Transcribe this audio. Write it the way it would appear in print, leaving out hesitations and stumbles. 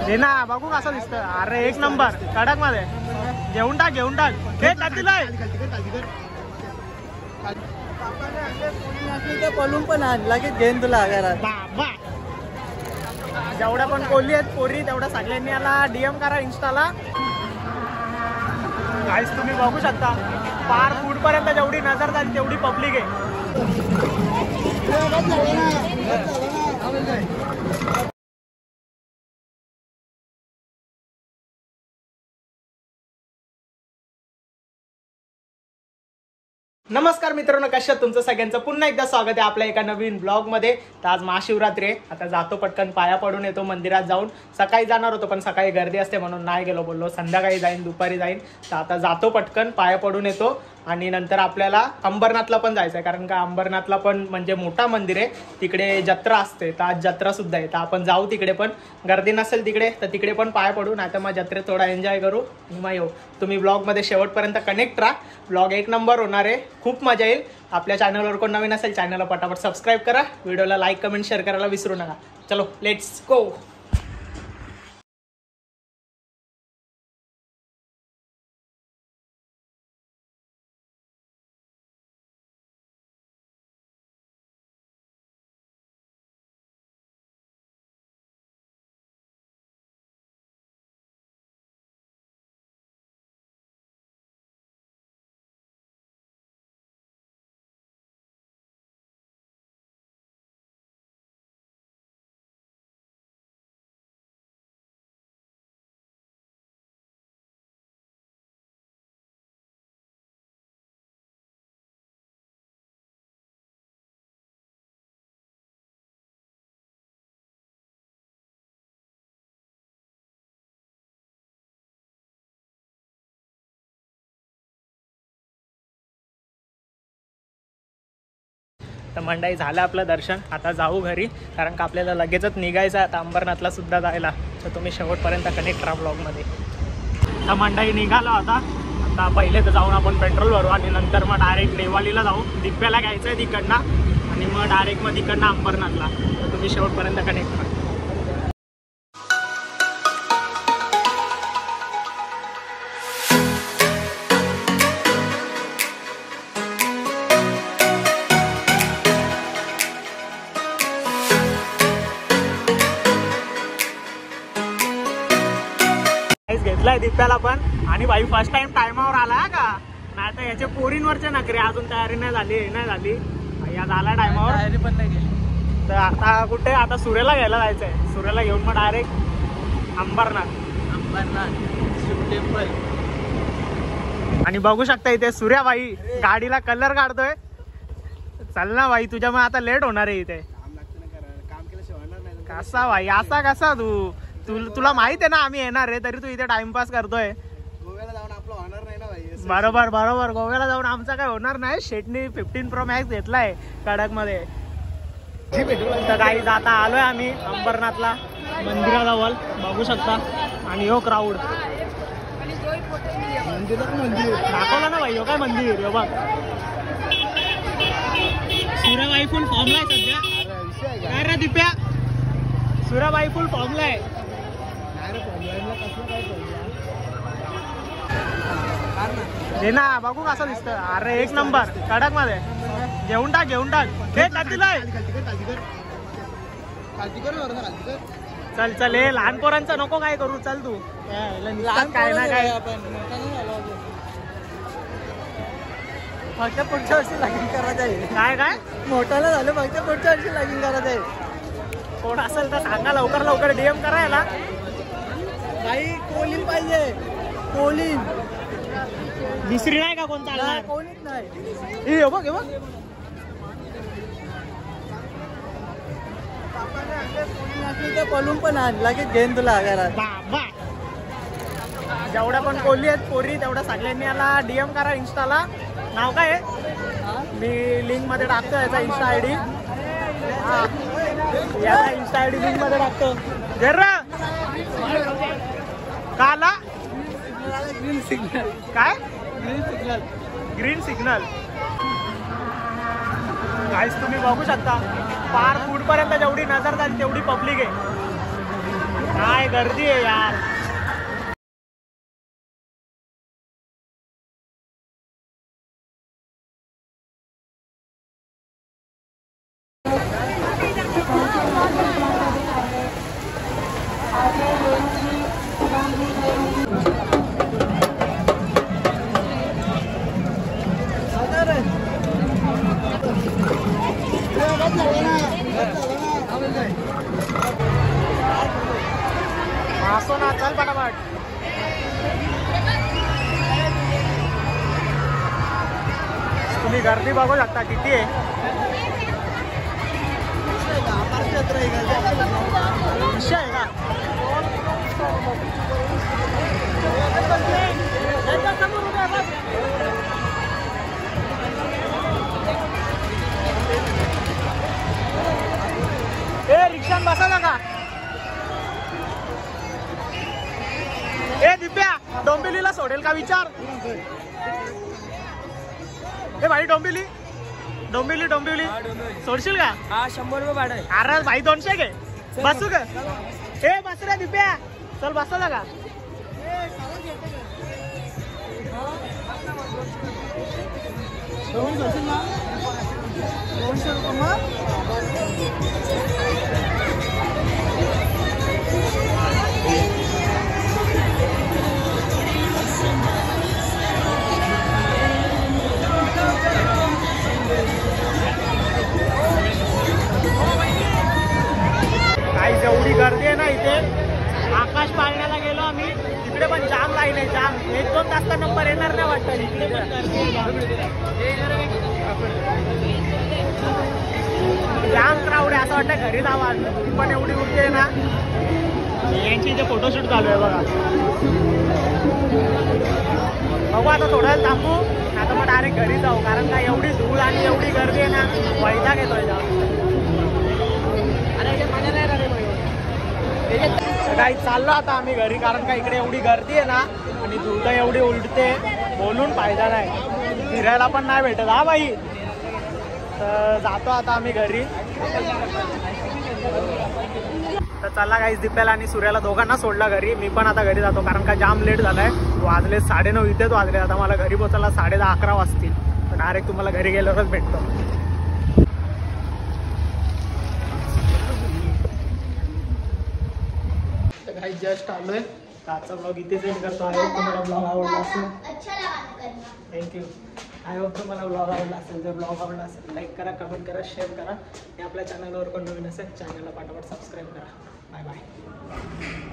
हे ना बघू कसं दिसतं. अरे एक नंबर कडक मध्ये. घेऊन टाक हे काढतीलय. पळून पण आण लगेच घेईन तुला घरात. बाबा जेवढ्या पण कोल्ही आहेत पोरी तेवढ्या सगळ्यांनी याला डीएम करा इंस्टाला. गाईस तुम्ही बघू शकता पार फूड पर्यंत जेवढी नजर झाली तेवढी पब्लिक आहे. नमस्कार मित्रांनो, कशा तुमचं सगळ्यांचं पुन्हा एकदा स्वागत आहे आपल्या एका नवीन ब्लॉग मध्ये. तर आज महाशिवरात्री आहे. आता जातो पटकन पाया पडून येतो मंदिरात जाऊन. सकाळी जाणार होतो पण सकाळी गर्दी असते म्हणून नाही गेलो. बोललो संध्याकाळी जाईन दुपारी जाईन. तर आता जातो पटकन पाया पडून येतो आणि नंतर आपल्याला अंबरनाथला पण जायचं आहे. कारण का अंबरनाथला पण म्हणजे मोठा मंदिर आहे, तिकडे जत्रा असते. तर आज जत्रा सुद्धा आहे. तर आपण जाऊ तिकडे, पण गर्दी नसेल तिकडे तर तिकडे पण पाया पडू. नाही तर मग जत्रेत थोडा एन्जॉय करू आणि मग येऊ. तुम्ही ब्लॉगमध्ये शेवटपर्यंत कनेक्ट राहा. ब्लॉग एक नंबर होणार आहे, खूप मजा येईल. आपल्या चॅनलवर कोण नवीन असेल चॅनलला पटापट सबस्क्राईब करा. व्हिडिओला लाईक कमेंट शेअर करायला विसरू नका. चलो लेट्स गो. तर मंडळी झालं आपलं दर्शन. आता जाऊ घरी, कारण का आपल्याला लगेचच निघायचं आहे आता अंबरनाथला सुद्धा जायला. तर तुम्ही शेवटपर्यंत कनेक्ट राहा ब्लॉगमध्ये. तर मंडळी निघालो आता पहिले तर जाऊन आपण पेट्रोल भरू आणि नंतर मग डायरेक्ट नेवालीला जाऊ. दिप्याला घ्यायचं आहे तिकडनं आणि मग डायरेक्ट मग तिकडनं अंबरनाथला. तर तुम्ही शेवटपर्यंत कनेक्ट राहा. घेतलाय दिप्याला पण. आणि बाई फर्स्ट टाइम टायमावर आला का, नाही तर याच्या पोरींवरचे नखरे. अजून तयारी नाही झाली. या झाला टायमावर, तयारी पण नाही केली. तर आता कुठे, आता सूर्याला घ्यायला जायचंय. सूर्याला घेऊन मग डायरेक्ट अंबरनाथ टेम्पल. आणि बघू शकता इथे सूर्या बाई गाडीला कलर काढतोय. चल ना बाई, तुझ्यामुळे आता लेट होणार आहे इथे. कसा बाई असा कसा तुला माहित आहे ना आम्ही येणार आहे, तरी तू इथे टाइमपास करतोय. गोव्याला जाऊन आपलं होणार नाही ना भाई. बरोबर गोव्याला जाऊन आमचा काय होणार नाही. शेटनी 15 Pro Max घेतलाय कडक मध्ये. तर काही जाता आलोय आम्ही अंबरनाथला मंदिराजवळ, बघू शकता. आणि हो क्राऊड दाखवला ना भाई. हो काय मंदिर, हो बघ. सूर्याबाई फुल फॉर्मला आहे सध्या. काय रे दिप्या, सूर्याबाई फुल फॉर्मला आहे. हे ना बघू कसं दिसतं. अरे एक नंबर कडक मध्ये. घेऊन टाक हे काढतीलय. चल हे लहान पोरांचं नको काय करू. चल तू काय ना काय. फक्त पुढच्या वर्षी लग्न करायचं आहे. काय मोठ्याला झालं, फक्त पुढच्या वर्षी लग्न करायचं आहे. कोण असेल तर सांगा लवकर डीएम करायला. काही कोलिन पाहिजे. कोलिन दुसरी नाही का कोण चालणार. कोणीच नाही. हे बघ पळून पण आण लगेच घेईन तुला घरात. बाबा जेवढ्या पण कोल्ही आहेत पोरी तेवढ्या सगळ्यांनी याला डीएम करा इंस्टाला. नाव काय आहे, मी लिंक मध्ये टाकतो याचा इंस्टा आयडी. याचा इंस्टा आयडी लिंक मध्ये टाकतो. काला ग्रीन सिग्नल. काय ग्रीन सिग्नल. गाईस तुम्ही बघू शकता पार फूड पर्यंत जेवढी नजर झाली तेवढी पब्लिक आहे. काय गर्दी आहे यार. असो ना, चल पटापट. तुम्ही गर्दी बघू शकता किती आहे. विषय आहे का? ए रिक्षात बसा का? ए दिप्या, डोंबिवलीला सोडेल का विचार. ए भाई डोंबिवली डोंबिवली डोंबिवली सोडशील का? हा 100 रुपये भाडं आहे. अरे भाई 200 घे. बसू का? ए बस रे दिप्या, चल बसला का? काही एवढी गर्दी आहे ना इथे. आकाश पाळण्याला गेलो आम्ही, तिकडे पण जाम लाईन आहे, जाम. 1-2 तास तर नंबर येणार नाही वाटतं. इकडे पण गर्दी आहे, जाम क्राऊड आहे. असं वाटतं घरी जावा. ती पण एवढी उडते आहे ना. यांची इथे फोटोशूट चालू आहे बघा. बघू आता थोडा वेळ थांबू, आता मग डायरेक्ट घरी जाऊ. कारण का एवढी धूळ आणि एवढी गर्दी आहे ना, वैताग येतोय जाम. काही चाललो आता आम्ही घरी, कारण का इकडे एवढी गर्दी आहे ना आणि धूळ एवढी उलटते, बोलून फायदा नाही. फिरायला पण नाही भेटत हा बाई. तर जातो आता आम्ही घरी. तर चला गाईस, दिप्याला आणि सूर्याला दोघांना सोडला घरी. मी पण आता घरी जातो, कारण का जाम लेट झालाय. वाजले 9:30 इथेच वाजले. आता मला घरी पोचायला 10:30-11 वाजतील. तर डायरेक्ट तुम्हाला घरी गेल्यावरच भेटतो. काही जस्ट आलोय. आजचा ब्लॉग इथेच एंड करतो. आय होप तुम्हाला ब्लॉग आवडला असेल. थँक्यू. आय होप तुम्हाला ब्लॉग आवडला असेल. जर ब्लॉग आवडला असेल लाईक करा, कमेंट करा, शेअर करा. आणि आपल्या चॅनलवर कोण नवीन असेल चॅनलला पाठोपाठ सबस्क्राईब करा. Bye bye.